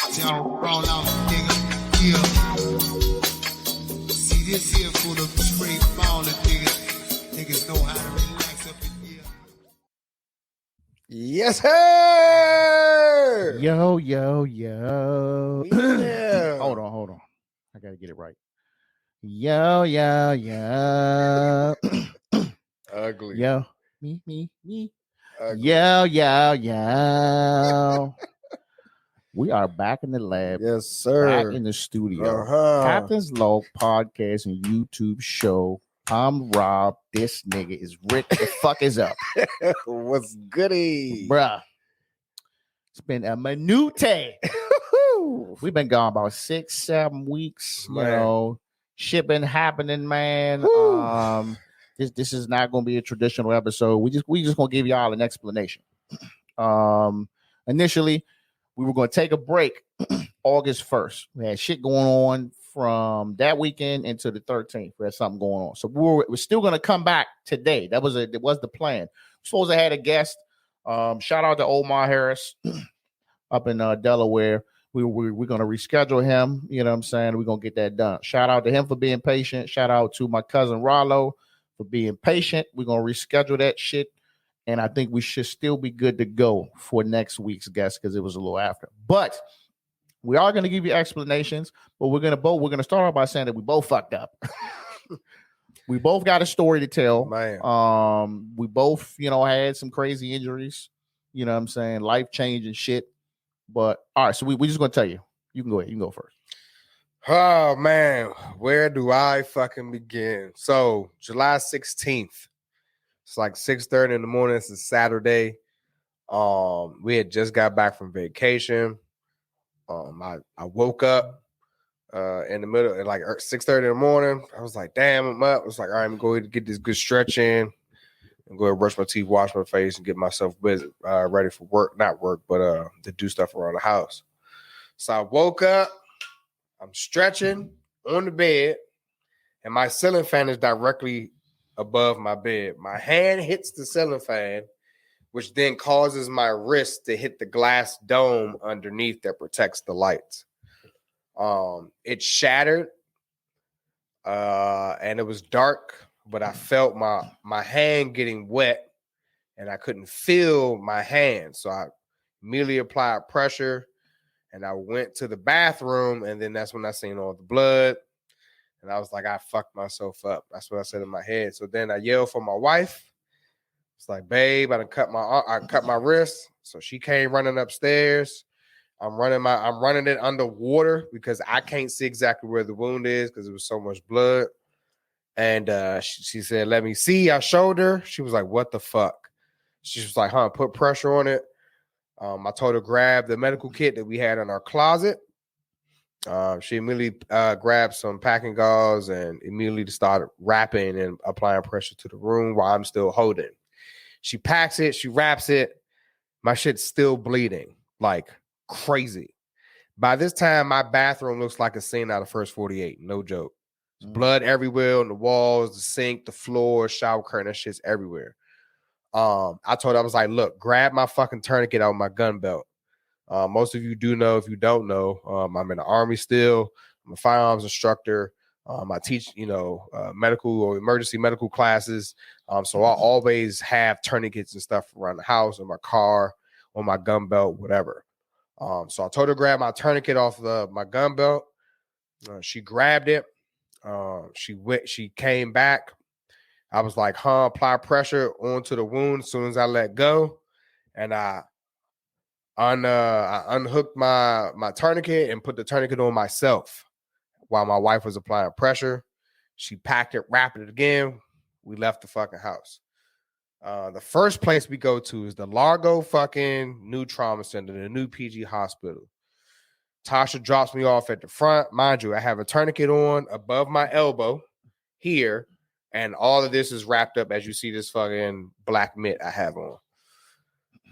Y'all roll out, nigga. Yeah. See this here for the straight baller, nigga. Niggas know how to relax up in here. Yes, sir. Yo. Yeah. Hold on. I gotta get it right. Yo. Ugly. Yo. Me. Ugly. Yo. We are back in the lab. Yes, sir. Back in the studio. Uh-huh. Captain's Log Podcast and YouTube show. I'm Rob. This nigga is Rick. The fuck is up? What's goody? Bruh. It's been a minute. We've been gone about 6-7 weeks. Man. You know, shit been happening, man. Woo. This is not going to be a traditional episode. We just gonna give y'all an explanation. Initially, we were going to take a break August 1st. We had shit going on from that weekend into the 13th. We had something going on, so we're still going to come back today. It was the plan. We're supposed to have a guest. Shout out to Omar Harris up in Delaware. We're going to reschedule him. You know what I'm saying? We're going to get that done. Shout out to him for being patient. Shout out to my cousin Rollo for being patient. We're going to reschedule that shit. And I think we should still be good to go for next week's guest because it was a little after. But we are going to give you explanations. But we're going to start off by saying that we both fucked up. We both got a story to tell. Man. We both, had some crazy injuries. You know what I'm saying? Life-changing shit. But all right, so we just gonna tell you. You can go ahead. You can go first. Oh man, where do I fucking begin? So July 16th. It's like 6:30 in the morning. It's a Saturday. We had just got back from vacation. I woke up in the middle at like 6:30 in the morning. I was like, damn, I'm up. I was like, all right, I'm going to get this good stretch in and go and brush my teeth, wash my face, and get myself busy, ready for work. Not work, but to do stuff around the house. So I woke up. I'm stretching on the bed, and my ceiling fan is directly above my bed. My hand hits the ceiling fan, which then causes my wrist to hit the glass dome underneath that protects the lights. It shattered, and it was dark, but I felt my hand getting wet, and I couldn't feel my hand. So I immediately applied pressure, and I went to the bathroom, and then that's when I seen all the blood. And I was like, I fucked myself up. That's what I said in my head. So then I yelled for my wife. It's like, babe, I cut my wrist. So she came running upstairs. I'm running it underwater because I can't see exactly where the wound is because it was so much blood. And she said, let me see. I showed her. She was like, what the fuck? She was like, put pressure on it. I told her grab the medical kit that we had in our closet. She immediately grabbed some packing gauze and immediately started wrapping and applying pressure to the wound while I'm still holding. She packs it. She wraps it. My shit's still bleeding like crazy. By this time, my bathroom looks like a scene out of First 48. No joke. There's blood everywhere on the walls, the sink, the floor, shower curtain. That shit's everywhere. I told her, I was like, look, grab my fucking tourniquet out of my gun belt. Most of you do know. If you don't know, I'm in the Army still. I'm a firearms instructor. I teach, medical or emergency medical classes. So I always have tourniquets and stuff around the house, in my car, on my gun belt, whatever. So I told her to grab my tourniquet off my gun belt. She grabbed it. She came back. I was like, apply pressure onto the wound as soon as I let go. And I unhooked my tourniquet and put the tourniquet on myself while my wife was applying pressure. She packed it, wrapped it again. We left the fucking house. The first place we go to is the Largo fucking new trauma center, the new PG hospital. Tasha drops me off at the front. Mind you, I have a tourniquet on above my elbow here, and all of this is wrapped up as you see this fucking black mitt I have on.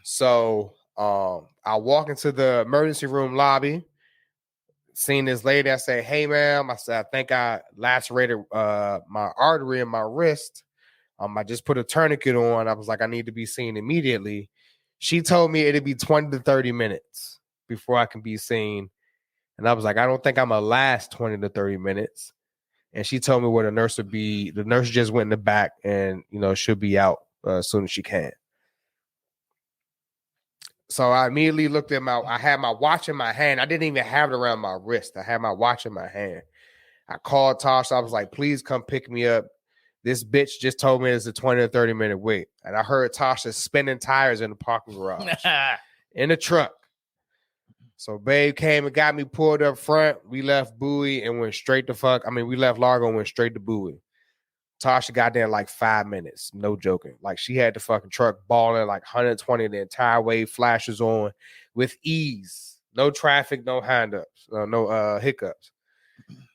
So I walk into the emergency room lobby, seen this lady. I say, hey, ma'am. I said, I think I lacerated my artery in my wrist. I just put a tourniquet on. I was like, I need to be seen immediately. She told me it'd be 20 to 30 minutes before I can be seen And I was like, I don't think I'm going to last 20 to 30 minutes. And she told me where the nurse would be. The nurse just went in the back and, she'll be out as soon as she can. So I immediately looked at I had my watch in my hand. I didn't even have it around my wrist. I had my watch in my hand. I called Tasha. I was like, please come pick me up. This bitch just told me it's a 20 to 30 minute wait. And I heard Tasha spinning tires in the parking garage in the truck. So babe came and got me pulled up front. We left Bowie and went straight to we left Largo and went straight to Bowie. Tasha got there in like 5 minutes. No joking. Like she had the fucking truck balling like 120 the entire way, flashes on with ease. No traffic, no no hiccups.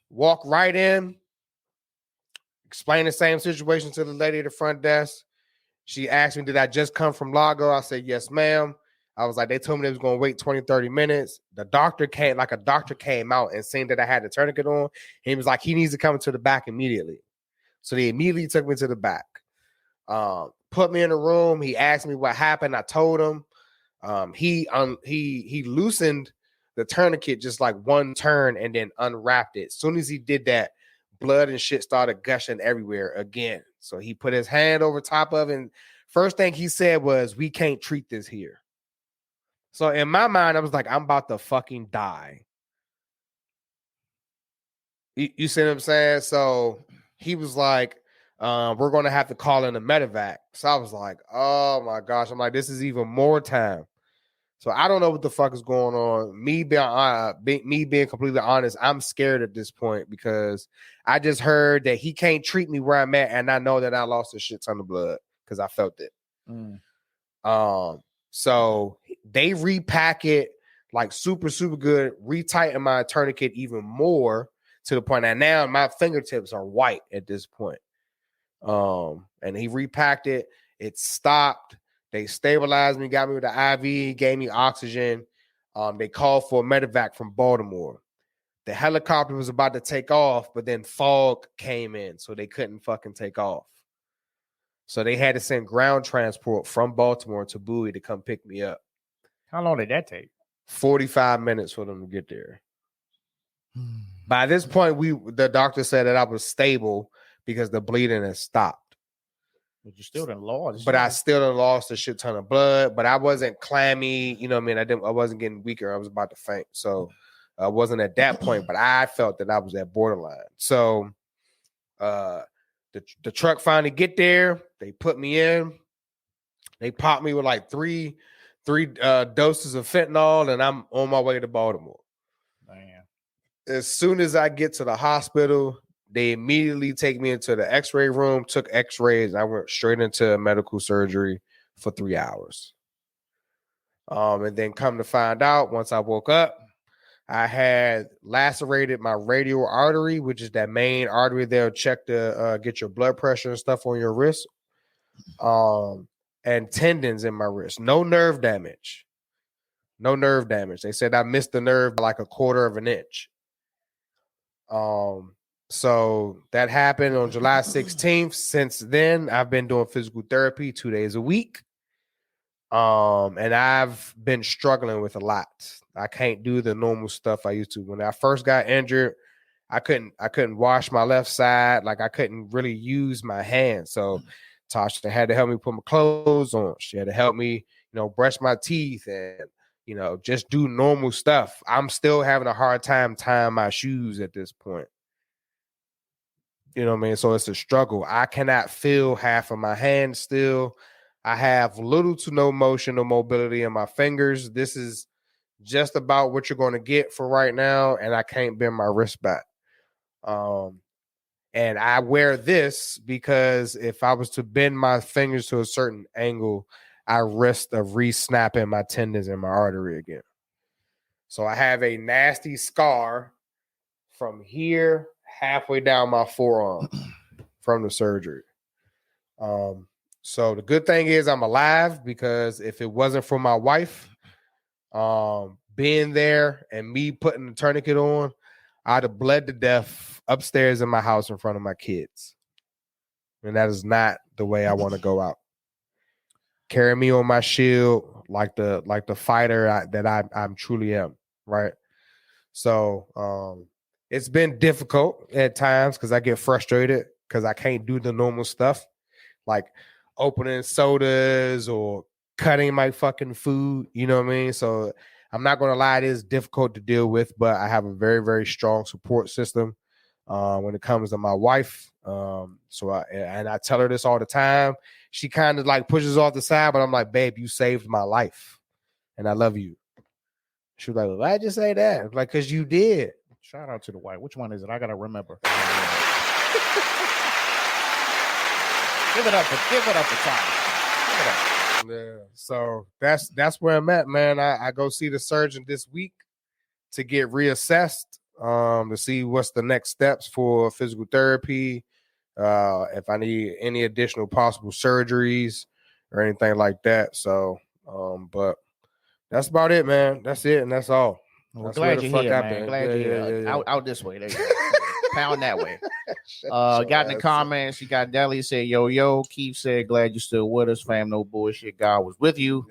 Walk right in. Explain the same situation to the lady at the front desk. She asked me, did I just come from Largo? I said, yes, ma'am. I was like, they told me they was going to wait 20, 30 minutes. A doctor came out and seen that I had the tourniquet on. He was like, he needs to come to the back immediately. So they immediately took me to the back. Put me in a room. He asked me what happened. I told him. He loosened the tourniquet just like one turn and then unwrapped it. As soon as he did that, blood and shit started gushing everywhere again. So he put his hand over top of it. And first thing he said was, we can't treat this here. So in my mind, I was like, I'm about to fucking die. You see what I'm saying? So he was like, we're going to have to call in a medevac. So I was like, oh my gosh. I'm like, this is even more time. So I don't know what the fuck is going on. Me being completely honest, I'm scared at this point because I just heard that he can't treat me where I'm at, and I know that I lost a shit ton of blood because I felt it. So they repack it like super, super good, retighten my tourniquet even more to the point that now my fingertips are white at this point. And he repacked it. It stopped. They stabilized me, got me with the IV, gave me oxygen. They called for a medevac from Baltimore. The helicopter was about to take off, but then fog came in, so they couldn't fucking take off. So they had to send ground transport from Baltimore to Bowie to come pick me up. How long did that take? 45 minutes for them to get there. By this point, the doctor said that I was stable because the bleeding had stopped. But you still didn't lost. But I still done lost a shit ton of blood. But I wasn't clammy. You know what I mean? I wasn't getting weaker. I was about to faint. So I wasn't at that point. But I felt that I was at borderline. So the truck finally get there. They put me in. They popped me with like three doses of fentanyl, and I'm on my way to Baltimore. Man. As soon as I get to the hospital, they immediately take me into the x-ray room, took x-rays, and I went straight into medical surgery for 3 hours. And then come to find out, once I woke up, I had lacerated my radial artery, which is that main artery they'll check to get your blood pressure and stuff on your wrist. And tendons in my wrist. No nerve damage. They said I missed the nerve by like a quarter of an inch. So that happened on July 16th. Since then, I've been doing physical therapy 2 days a week. And I've been struggling with a lot. I can't do the normal stuff I used to. When I first got injured, I couldn't wash my left side. Like I couldn't really use my hands. So Tasha had to help me put my clothes on. She had to help me, brush my teeth and, just do normal stuff. I'm still having a hard time tying my shoes at this point. You know what I mean? So it's a struggle. I cannot feel half of my hand still. I have little to no motion or mobility in my fingers. This is just about what you're going to get for right now, and I can't bend my wrist back. And I wear this because if I was to bend my fingers to a certain angle, I risk of re-snapping my tendons in my artery again. So I have a nasty scar from here halfway down my forearm from the surgery. So the good thing is I'm alive, because if it wasn't for my wife being there and me putting the tourniquet on, I'd have bled to death upstairs in my house in front of my kids. And that is not the way I want to go out. Carry me on my shield like the fighter that I truly am, right? So it's been difficult at times because I get frustrated because I can't do the normal stuff like opening sodas or cutting my fucking food. You know what I mean? So I'm not going to lie, it is difficult to deal with, but I have a very, very strong support system when it comes to my wife. I tell her this all the time. She kind of like pushes off the side, but I'm like, babe, you saved my life and I love you. She was like, well, why'd you say that? I'm like, because you did. Shout out to the wife. Which one is it? I gotta remember. Give it up for time. Give it up. Yeah. So that's where I'm at, man. I go see the surgeon this week to get reassessed, to see what's the next steps for physical therapy, if I need any additional possible surgeries or anything like that. So, but that's about it, man. That's it, and that's all. Well, That's glad where the you're fuck here, I've man. been. Glad Yeah, you're yeah, here. yeah, yeah. Out this way. There you go. Pound that way. Shut Got in the your ass comments. You got Deli said, yo. Keith said, glad you're still with us, fam. No bullshit. God was with you. up.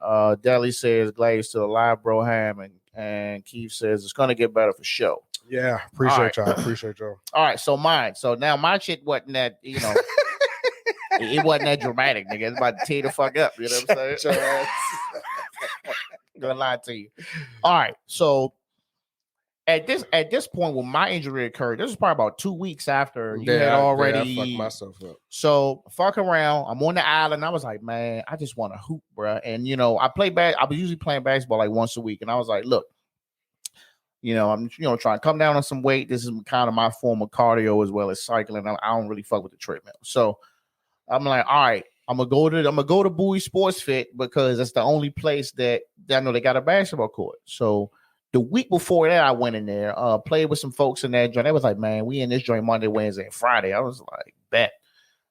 Yeah. Deli says, glad you're still alive, bro. Ham. And Keith says, it's gonna get better for sure. Yeah. Appreciate All y'all. Appreciate y'all. All right, so mine. So now my shit wasn't that, it wasn't that dramatic, nigga. It's about to tear the fuck up. You know what I'm Shut your saying? ass. Gonna lie to you. All right, so at this point when my injury occurred, this was probably about 2 weeks after you had already. I fucked myself up. So fuck around. I'm on the island. I was like, man, I just want to hoop, bro. And I play I was usually playing basketball like once a week, and I was like, look, I'm trying to come down on some weight. This is kind of my form of cardio as well as cycling. I don't really fuck with the treadmill. So I'm like, all right, I'm gonna go to Bowie Sports Fit because that's the only place that I know they got a basketball court. So the week before that, I went in there, played with some folks in that joint. They was like, man, we in this joint Monday, Wednesday, and Friday. I was like, bet.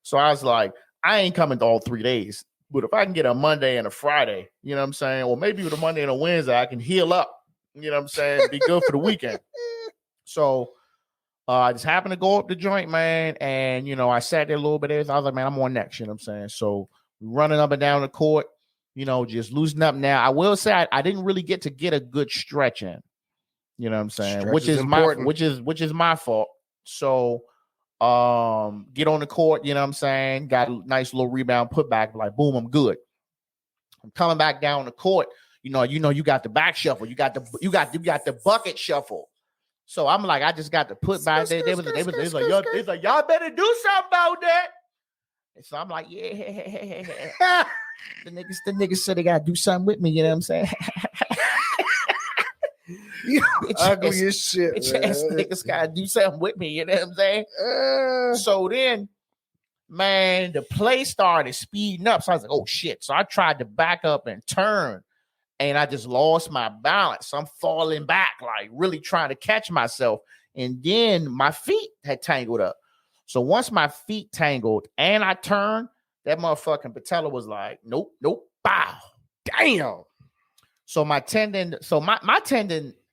So I was like, I ain't coming to all 3 days, but if I can get a Monday and a Friday, you know what I'm saying? Or maybe with a Monday and a Wednesday, I can heal up. You know what I'm saying? Be good for the weekend. So I just happened to go up the joint, man. And, I sat there a little bit. I was like, man, I'm on next. You know what I'm saying? So running up and down the court, just loosen up. Now, I will say I didn't really get a good stretch in. You know what I'm saying? Stretch Which is is important. which is my fault. So get on the court, you know what I'm saying? Got a nice little rebound, put back, like boom, I'm good. I'm coming back down the court. You got the back shuffle. You got the bucket shuffle. So I'm like, I just got to put back there. They was like, y'all better do something about that. And so I'm like, yeah. The niggas said they gotta do something with me. You know what I'm saying? You ugly as shit. Niggas gotta do something with me. You know what I'm saying? So then, man, the play started speeding up. So I was like, oh shit. So I tried to back up and turn. And I just lost my balance. I'm falling back, like really trying to catch myself. And then my feet had tangled up. So once my feet tangled and I turned, that motherfucking patella was like, nope, bow. Damn. So my tendon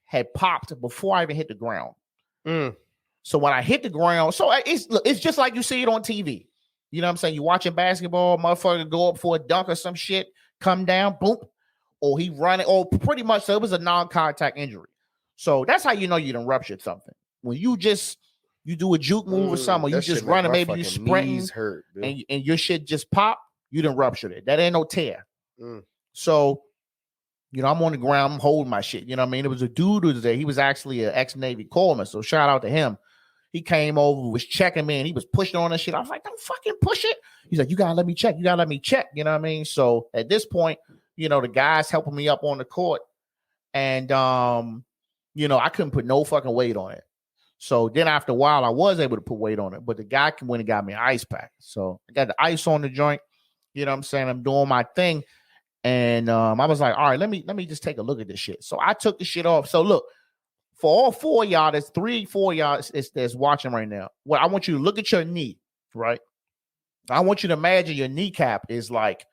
had popped before I even hit the ground. So when I hit the ground, so it's just like you see it on TV. You know what I'm saying? You watching basketball, motherfucker go up for a dunk or some shit, come down, boom. Or he running, or pretty much, so it was a non-contact injury. So that's how you know you done ruptured something. When you do a juke move or something, or you just running, maybe you sprinting, hurt, and your shit just pop, you done ruptured it. That ain't no tear. So, I'm on the ground, I'm holding my shit. You know what I mean? It was a dude who was there. He was actually an ex-Navy corpsman, so shout out to him. He came over, was checking me, and he was pushing on that shit. I was like, don't fucking push it. He's like, you gotta let me check. You know what I mean? So at this point, the guys helping me up on the court, and I couldn't put no fucking weight on it. So then after a while, I was able to put weight on it, but the guy went and got me an ice pack. So I got the ice on the joint. You know what I'm saying? I'm doing my thing, and I was like, all right, let me just take a look at this shit. So I took the shit off. So look, for all 4 of y'all, there's 3-4 y'all that's watching right now. Well, I want you to look at your knee, right? I want you to imagine your kneecap is like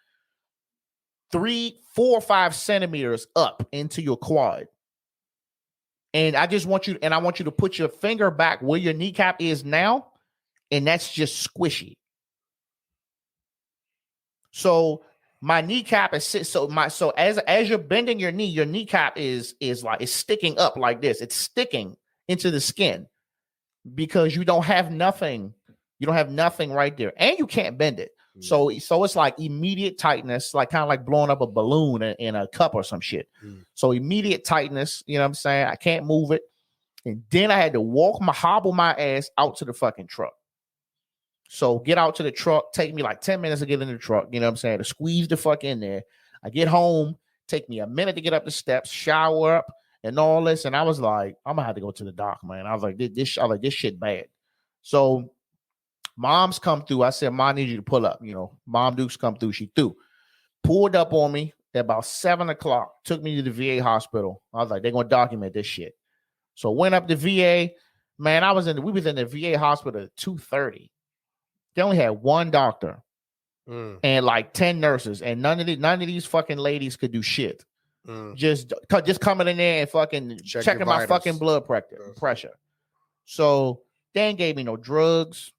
3, 4, 5 centimeters up into your quad. And I want you to put your finger back where your kneecap is now, and that's just squishy. So My kneecap is so as you're bending your knee, your kneecap is like it's sticking up like this. It's sticking into the skin because you don't have nothing. You don't have nothing right there, and you can't bend it. So it's like immediate tightness, like kind of like blowing up a balloon in a cup or some shit. So immediate tightness, you know what I'm saying? I can't move it. And then I had to hobble my ass out to the fucking truck. So get out to the truck, take me like 10 minutes to get in the truck, you know what I'm saying? To squeeze the fuck in there. I get home, take me a minute to get up the steps, shower up, and all this. And I was like, I'm gonna have to go to the doc, man. I was like, this shit bad. So mom's come through. I said, Mom, I need you to pull up. You know, Mom Dukes come through. She threw. Pulled up on me at about 7 o'clock. Took me to the VA hospital. I was like, they're gonna document this shit. So went up to VA. Man, we was in the VA hospital at 2:30. They only had one doctor and like 10 nurses, and none of these fucking ladies could do shit. Just coming in there and fucking checking my fucking blood pressure. So they ain't gave me no drugs.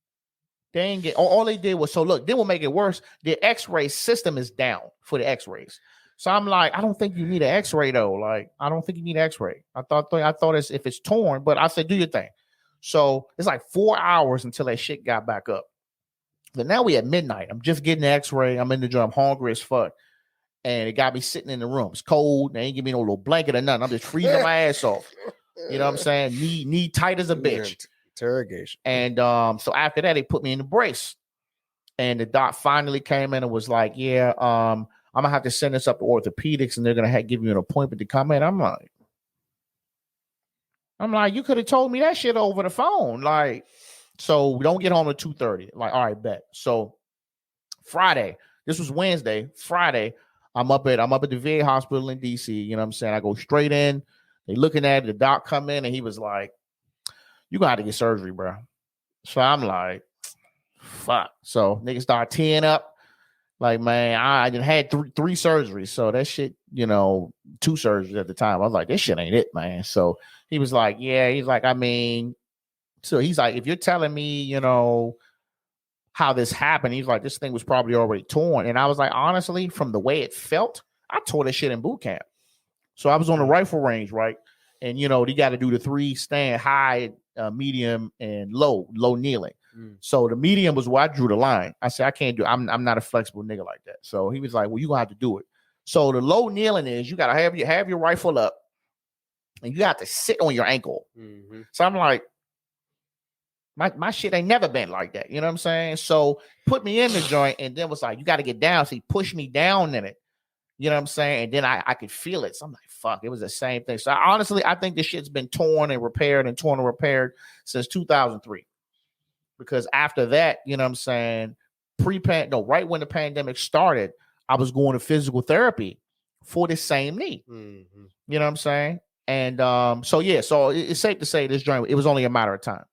They ain't get all they did was, so look, they will make it worse. The X-ray system is down for the X-rays. So I'm like, I don't think you need an X-ray though. Like, I don't think you need an X-ray. I thought it's if it's torn, but I said, do your thing. So it's like 4 hours until that shit got back up. But now we at midnight. I'm just getting the X-ray. I'm in the gym. I'm hungry as fuck. And it got me sitting in the room. It's cold. They ain't give me no little blanket or nothing. I'm just freezing my ass off. You know what I'm saying? Knee tight as a bitch. Interrogation. And so after that, they put me in the brace. And the doc finally came in and was like, yeah, I'm going to have to send this up to orthopedics and they're going to give you an appointment to come in. I'm like, you could have told me that shit over the phone. Like, so we don't get home at 2:30. Like, all right, bet. So Friday, this was Wednesday. Friday, I'm up at the VA hospital in DC. You know what I'm saying? I go straight in. They looking at it. The doc come in and he was like, "You gonna have to get surgery, bro." So I'm like, "Fuck." So niggas start teeing up. Like, man, I done had three surgeries. So that shit, you know, 2 surgeries at the time. I was like, this shit ain't it, man. So he was like, yeah. He's like, I mean. So he's like, if you're telling me, you know, how this happened, he's like, this thing was probably already torn. And I was like, honestly, from the way it felt, I tore that shit in boot camp. So I was on the rifle range, right? And, you know, you got to do the 3 stand, high, medium, and low kneeling. So the medium was where I drew the line. I said, I can't do it. I'm not a flexible nigga like that. So he was like, well, you're going to have to do it. So the low kneeling is you got to have your rifle up and you have to sit on your ankle. So I'm like, My shit ain't never been like that. You know what I'm saying? So put me in the joint and then was like, you got to get down. So he pushed me down in it. You know what I'm saying? And then I could feel it. So I'm like, fuck, it was the same thing. So honestly, I think this shit's been torn and repaired since 2003. Because after that, you know what I'm saying? Right when the pandemic started, I was going to physical therapy for the same knee. You know what I'm saying? And so it's safe to say this joint, it was only a matter of time.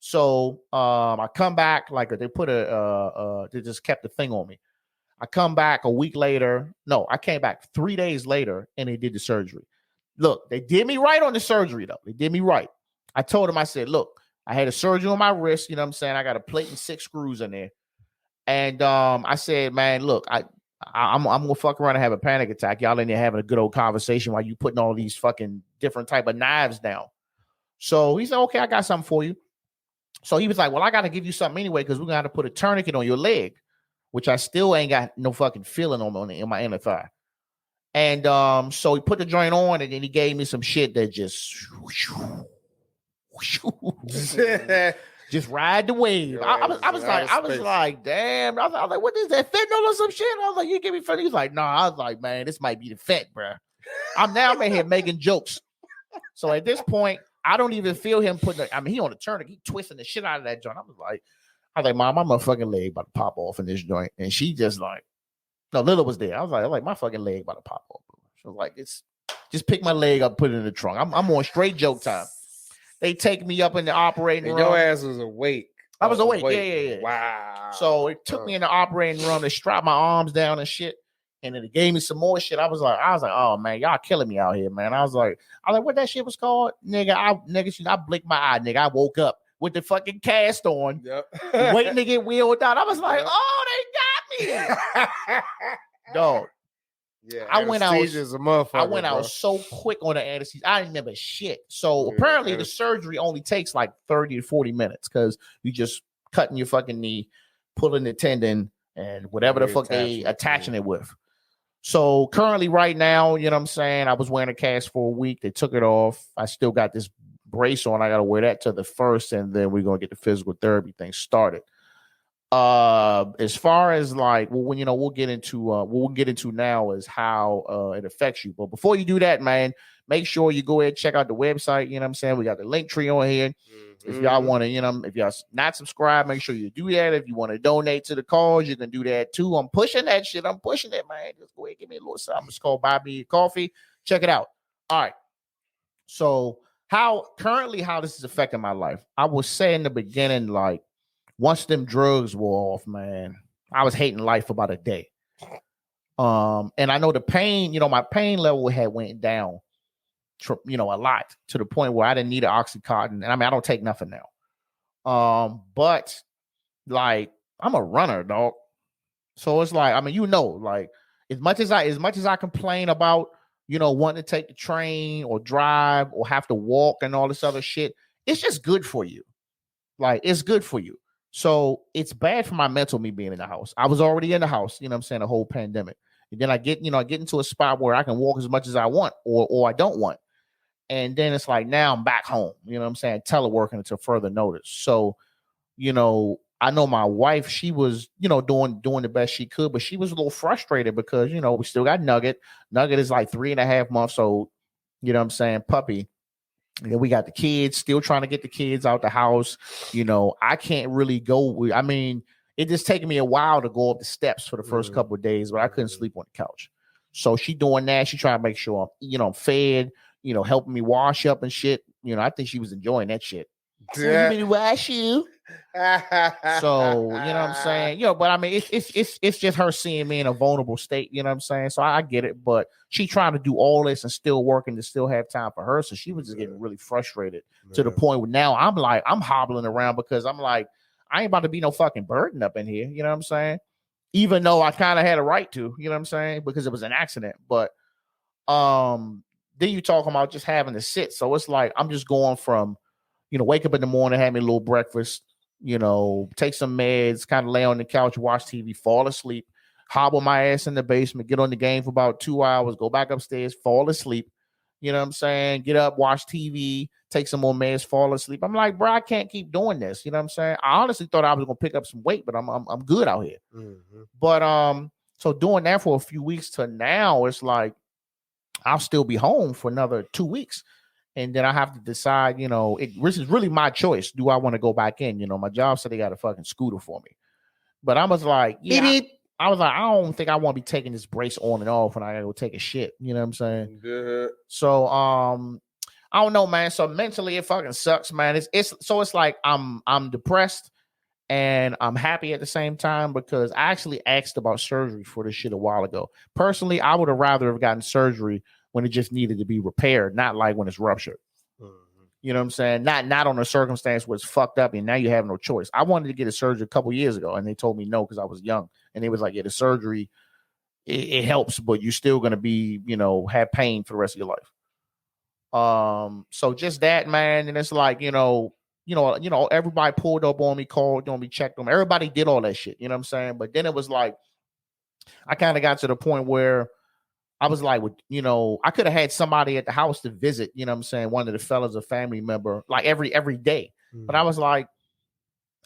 So I come back, like they put they just kept the thing on me. I come back a week later. No, I came back 3 days later and they did the surgery. Look, they did me right on the surgery though. They did me right. I told them, I said, look, I had a surgery on my wrist. You know what I'm saying? I got a plate and 6 screws in there. And I said, man, look, I'm going to fuck around and have a panic attack. Y'all in there having a good old conversation while you putting all these fucking different type of knives down. So he said, okay, I got something for you. So he was like, well, I got to give you something anyway because we're going to have to put a tourniquet on your leg, which I still ain't got no fucking feeling in my inner thigh. And so he put the joint on and then he gave me some shit that just ride the wave. I was like, damn. I was like, what is that, fentanyl or some shit? I was like, you give me fentanyl? He's like, no. I was like, man, this might be the fent, bro. I'm in here making jokes. So at this point, I don't even feel him he on the tourniquet, he twisting the shit out of that joint. I was like, Mom, my motherfucking leg about to pop off in this joint. And she just like, no, Lila was there. I was like, my fucking leg about to pop off. She was like, it's just pick my leg up, put it in the trunk. I'm on straight joke time. They take me up in the operating room. Your ass was awake. I was awake. Yeah. Wow. So it took me in the operating room. They strapped my arms down and shit. And then it gave me some more shit. I was like, oh man, y'all killing me out here, man. I was like, what that shit was called? Nigga, I blinked my eye, nigga. I woke up with the fucking cast on, waiting to get wheeled out. I was like, oh, they got me. Dog. Yeah, I went out. anesthesia's a motherfucker, I went bro. out so quick on the anesthesia. I didn't remember shit. So Yeah, apparently the surgery only takes like 30 to 40 minutes because you just cutting your fucking knee, pulling the tendon, and whatever the fuck they attaching it with. So currently right now, you know what I'm saying? I was wearing a cast for a week. They took it off. I still got this brace on. I got to wear that to the first, and then we're going to get the physical therapy thing started. As far as like, well, when, you know, we'll get into now is how it affects you. But before you do that, man, make sure you go ahead and check out the website. You know what I'm saying? We got the link tree on here. If y'all want to, you know, if y'all not subscribed, make sure you do that. If you want to donate to the cause, you can do that too. I'm pushing that shit. I'm pushing it, man. Just go ahead and give me a little something. It's called Buy Me a Coffee. Check it out. All right. So how this is affecting my life. I was saying in the beginning, like, once them drugs wore off, man, I was hating life for about a day. And I know the pain, you know, my pain level had went down, you know, a lot to the point where I didn't need an Oxycontin. And I mean, I don't take nothing now. But like, I'm a runner, dog. So it's like, I mean, you know, like as much as I complain about, you know, wanting to take the train or drive or have to walk and all this other shit, it's just good for you. Like, it's good for you. So it's bad for my mental, me being in the house. I was already in the house, you know what I'm saying, the whole pandemic. And then I get into a spot where I can walk as much as I want or I don't want. And then it's like, now I'm back home, you know what I'm saying, teleworking until further notice. So, you know, I know my wife, she was, you know, doing the best she could, but she was a little frustrated because, you know, we still got Nugget. Nugget is like 3.5 months old, you know what I'm saying, puppy. And then we got the kids, still trying to get the kids out the house. You know, I can't really go. I mean, it just taken me a while to go up the steps for the first couple of days, but I couldn't sleep on the couch. So she doing that. She trying to make sure I'm fed, you know, helping me wash up and shit. You know, I think she was enjoying that shit. You mean to wash you? So, you know what I'm saying? But I mean, it's just her seeing me in a vulnerable state, you know what I'm saying? So I get it, but she trying to do all this and still working to still have time for her. So she was just getting really frustrated to the point where now I'm hobbling around because I'm like, I ain't about to be no fucking burden up in here, you know what I'm saying? Even though I kind of had a right to, you know what I'm saying? Because it was an accident. But then you talking about just having to sit. So it's like I'm just going from, you know, wake up in the morning, have me a little breakfast, you know, take some meds, kind of lay on the couch, watch TV, fall asleep, hobble my ass in the basement, get on the game for about 2 hours, go back upstairs, fall asleep. You know what I'm saying? Get up, watch TV, take some more meds, fall asleep. I'm like, bro, I can't keep doing this. You know what I'm saying? I honestly thought I was gonna pick up some weight, but I'm good out here. Mm-hmm. But so doing that for a few weeks to now, it's like I'll still be home for another 2 weeks. And then I have to decide, you know, this is really my choice. Do I want to go back in? You know, my job said they got a fucking scooter for me. But I was like, yeah, I was like, I don't think I want to be taking this brace on and off when I gotta go take a shit. You know what I'm saying? Yeah. So I don't know, man. So mentally it fucking sucks, man. It's like I'm depressed and I'm happy at the same time because I actually asked about surgery for this shit a while ago. Personally, I would have rather have gotten surgery when it just needed to be repaired, not like when it's ruptured. Mm-hmm. You know what I'm saying? Not on a circumstance where it's fucked up and now you have no choice. I wanted to get a surgery a couple years ago and they told me no because I was young. And they was like, yeah, the surgery, it helps, but you're still going to be, you know, have pain for the rest of your life. So just that, man. And it's like, you know, everybody pulled up on me, called on me, checked on me. Everybody did all that shit. You know what I'm saying? But then it was like, I kind of got to the point where I was like, you know, I could have had somebody at the house to visit, you know what I'm saying? One of the fellas, a family member, like every day. Mm-hmm. But I was like,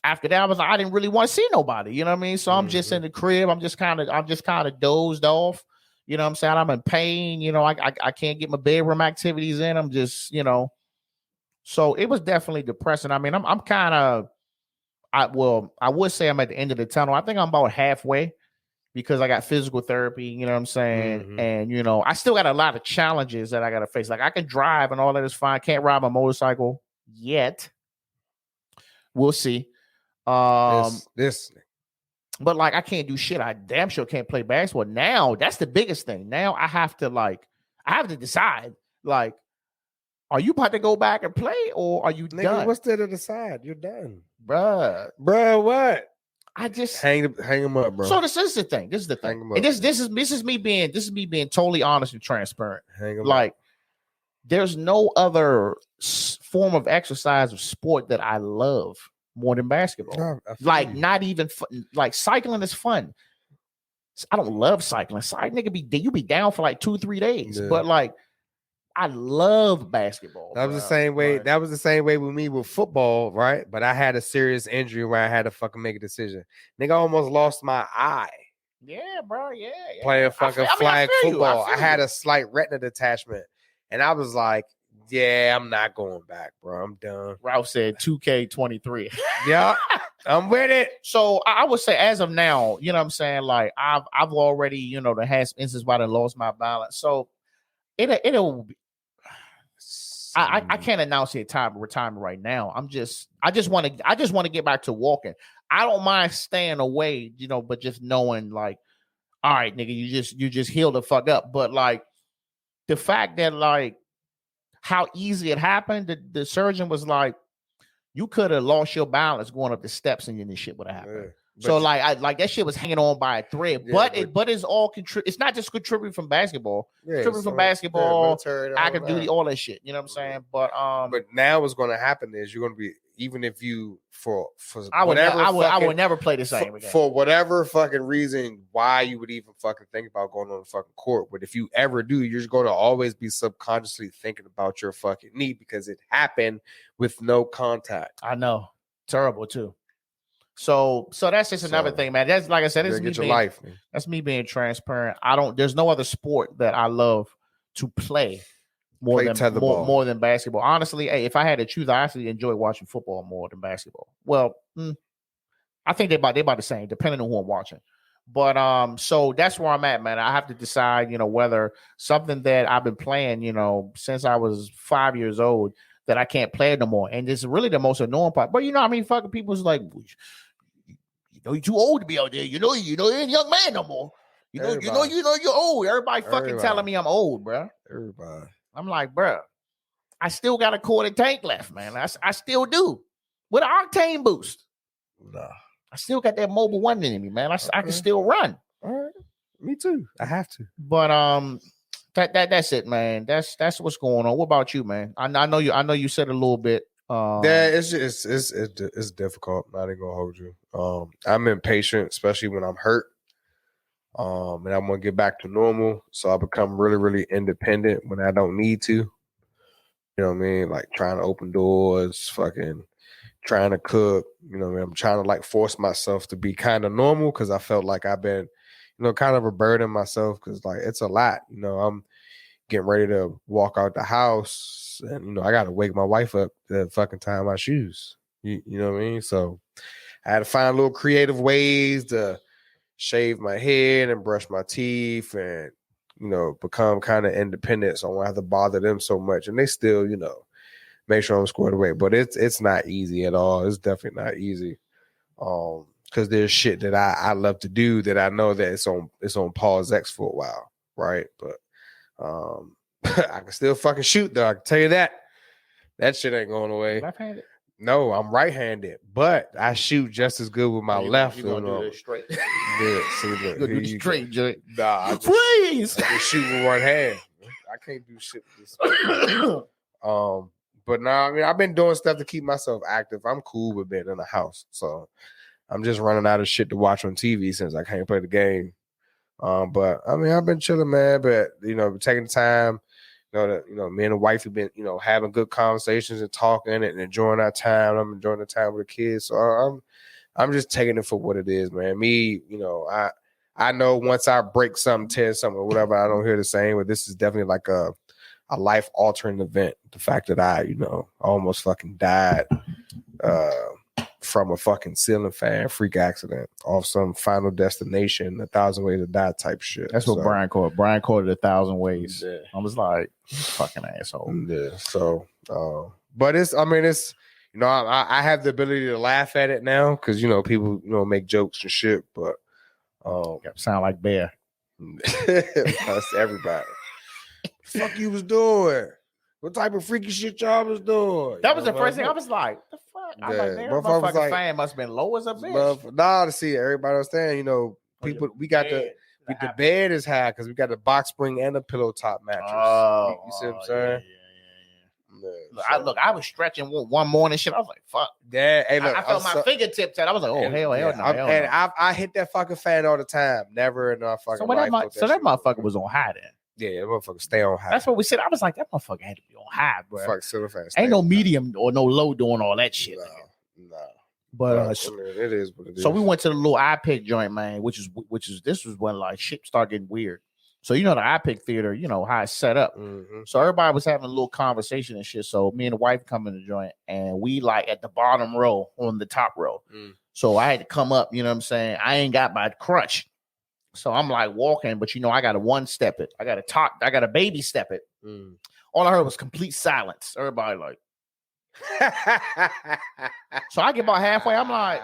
after that, I was like, I didn't really want to see nobody, you know what I mean? So I'm just in the crib. I'm just kind of dozed off. You know what I'm saying? I'm in pain. You know, I can't get my bedroom activities in. I'm just, you know. So it was definitely depressing. I mean, I'm kind of, I would say I'm at the end of the tunnel. I think I'm about halfway. Because I got physical therapy, you know what I'm saying? Mm-hmm. And, you know, I still got a lot of challenges that I got to face. Like I can drive and all that is fine. Can't ride my motorcycle yet. We'll see. This. But like, I can't do shit. I damn sure can't play basketball. Now, that's the biggest thing. Now I have to decide, like, are you about to go back and play or are you done? What's there to decide? You're done. Bruh, what? I just hang him up, bro. So this is the thing. This is the Hang thing. 'em up, And this is me being totally honest and transparent. Hang him Like up. there's no other form of exercise or sport that I love more than basketball. No, I feel Like you. not even fun. Like cycling is fun. I don't love cycling. You be down for like 2-3 days. Yeah. But like I love basketball. That was the bruh. same way. Like, That was the same way with me with football, right? But I had a serious injury where I had to fucking make a decision. Nigga almost lost my eye yeah, bro. Yeah. playing fucking flag I feel you. football. I feel had you. a slight retina detachment, and I was like, "Yeah, I'm not going back, bro. I'm done." Ralph said 2K23. Yeah, I'm with it. So I would say, as of now, you know what I'm saying? Like I've already, there has instances where I lost my balance. So it'll I can't announce a time of retirement right now. I just want to get back to walking. I don't mind staying away, but just knowing like, all right, nigga, you just heal the fuck up. But like the fact that like how easy it happened, the surgeon was like, you could have lost your balance going up the steps and then this shit would have happened. Yeah. So like that shit was hanging on by a thread, Yeah, but it's all it's not just contributing from basketball. Yeah, Contributing from so, basketball, military, all active duty, that. all that shit. You know what I'm saying? But now what's going to happen is you're going to be, even if you for I would whatever never play the same again. for whatever fucking reason why you would even fucking think about going on the fucking court. But if you ever do, you're just going to always be subconsciously thinking about your fucking knee because it happened with no contact. I know, terrible too. So that's just another thing, man. That's like I said, that's me being transparent. There's no other sport that I love to play more than basketball. Honestly, hey, if I had to choose, I actually enjoy watching football more than basketball. Well, I think they're about the same, depending on who I'm watching. But so that's where I'm at, man. I have to decide, whether something that I've been playing, since I was 5 years old, that I can't play it no more. And it's really the most annoying part. But fucking people's like, you're too old to be out there. You ain't a young man no more. You're old. Everybody fucking telling me I'm old, bro. Everybody. I'm like, bro, I still got a quarter tank left, man. I still do. With an octane boost. Nah. I still got that Mobile One in me, man. I can still run. All right. Me too. I have to. But that's it, man. That's what's going on. What about you, man? I know you said a little bit. Yeah, it's difficult. Not even gonna hold you. I'm impatient, especially when I'm hurt. And I want to get back to normal. So I become really, really independent when I don't need to. You know what I mean? Like trying to open doors, fucking trying to cook. You know what I mean? I'm trying to like force myself to be kind of normal because I felt like I've been, kind of a burden myself because like it's a lot. I'm getting ready to walk out the house and, I got to wake my wife up to fucking tie my shoes. You know what I mean? So I had to find little creative ways to shave my head and brush my teeth and, become kind of independent. So I won't have to bother them so much. And they still, make sure I'm squared away. But it's not easy at all. It's definitely not easy. Because there's shit that I love to do that I know that it's on pause X for a while. Right. But I can still fucking shoot though. I can tell you that. That shit ain't going away. Left-handed? No, I'm right-handed, but I shoot just as good with my left. You're gonna do this straight. Yeah, see, look, You're gonna do the straight, joint. Nah, I Please. just shoot with one hand. I can't do shit with this. But now, I've been doing stuff to keep myself active. I'm cool with being in the house, so I'm just running out of shit to watch on TV since I can't play the game. But I've been chilling, man. But taking the time. That me and the wife have been, having good conversations and talking and enjoying our time. I'm enjoying the time with the kids. So I'm just taking it for what it is, man. Me, I know once I break something, tear something, or whatever, I don't hear the same. But this is definitely like a life altering event. The fact that I almost fucking died from a fucking ceiling fan freak accident off some Final Destination, 1,000 Ways to Die type shit. That's what Brian called. Brian called it 1,000 ways. Yeah. I was like, fucking asshole. Yeah. So, but it's I have the ability to laugh at it now because people make jokes and shit, but sound like Bear. That's everybody. Fuck you was doing. What type of freaky shit y'all was doing? That was the first thing I was like, the fuck? I was like, man, motherfucking fan must have been low as a bitch. Nah, to see everybody understand, people, we got the bed is high because we got the box spring and the pillow top mattress. You see what I'm saying? Yeah. I was stretching one morning shit. I was like, fuck. Yeah, hey, look, I felt my fingertips and I was like, oh, hell no. And I hit that fucking fan all the time. Never in our fucking life. So that motherfucker was on high then. Yeah, that motherfucker stay on high. That's what we said. I was like, that motherfucker had to be on high, bro. Fuck, silver fan. Ain't no medium or no low doing all that shit. No. But it is what it is. So we went to the little iPick joint, man, which is this was when like shit started getting weird. So the iPick theater, how it's set up. Mm-hmm. So everybody was having a little conversation and shit. So me and the wife come in the joint, and we like at the bottom row on the top row. Mm. So I had to come up. You know what I'm saying? I ain't got my crutch, so I'm like walking, but I got to one step it. I got to talk. I got to baby step it. Mm. All I heard was complete silence. Everybody like. So I get about halfway. I'm like,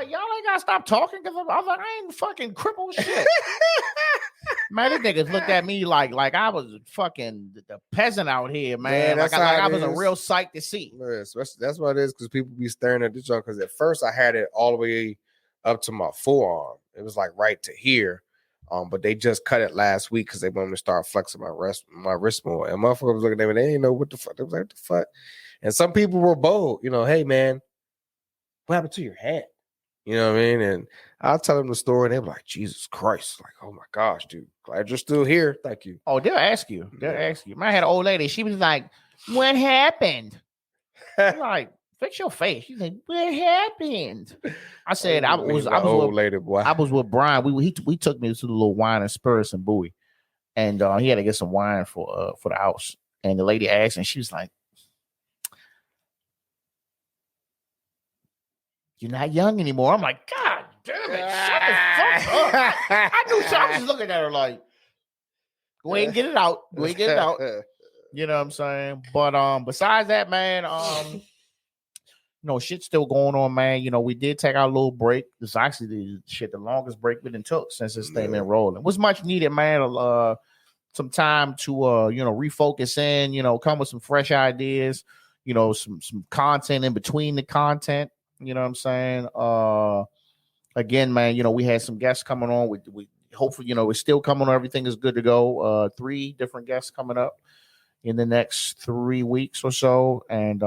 y'all ain't gotta stop talking because I was like, I ain't fucking crippled shit. Man, these niggas looked at me like I was fucking the peasant out here, man. Like I was a real sight to see. That's what it is, because people be staring at this joint. Because at first I had it all the way up to my forearm. It was like right to here. But they just cut it last week because they wanted to start flexing my wrist more. And motherfuckers was looking at me, they didn't know what the fuck. They was like, what the fuck? And some people were bold, hey man, what happened to your hand? You know what I mean? And I'll tell them the story, and they're like, Jesus Christ. Like, oh my gosh, dude. Glad you're still here. Thank you. Oh, they'll ask you. I had an old lady. She was like, what happened? I'm like, fix your face. She's like, what happened? I said, I was with Brian. We took me to the little wine and spirits in Bowie. And he had to get some wine for the house. And the lady asked, and she was like, you're not young anymore. I'm like, God damn it, shut the fuck up. I knew so. I was just looking at her like, go ahead and get it out. You know what I'm saying? But besides that, man, shit's still going on, man. We did take our little break. It's actually the longest break we done took since this thing been rolling. It was much needed, man. Some time to refocus in, come with some fresh ideas, some content in between the content. You know what I'm saying? Again, man, we had some guests coming on. We hopefully, we're still coming on. Everything is good to go. 3 different guests coming up in the next 3 weeks or so. And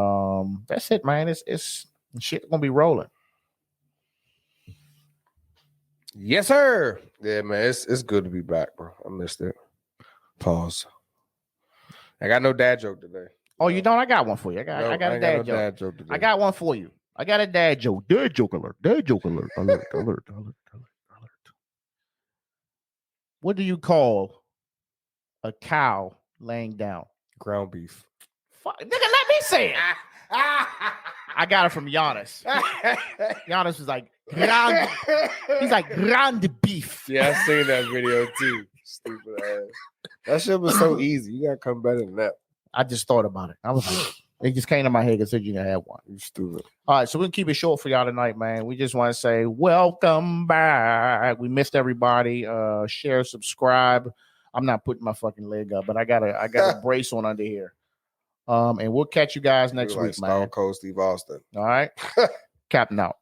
that's it, man. It's shit gonna be rolling. Yes, sir. Yeah, man. It's good to be back, bro. I missed it. Pause. I got no dad joke today. Oh, you don't? I got one for you. I got a dad joke. I got one for you. I got a dad joke. Dad joke alert. Dad joke alert. Alert. What do you call a cow laying down? Ground beef. Fuck, nigga, let me say it. I got it from Giannis. Giannis was like, he's like, ground beef. Yeah, I seen that video too. Stupid ass. That shit was so easy. You gotta come better than that. I just thought about it. I was like, it just came to my head because you didn't have one. You stupid. All right, so we're going to keep it short for y'all tonight, man. We just want to say welcome back. We missed everybody. Share, subscribe. I'm not putting my fucking leg up, but I got a brace on under here. And we'll catch you guys next week, man. Stone Cold Steve Austin. All right. Captain out.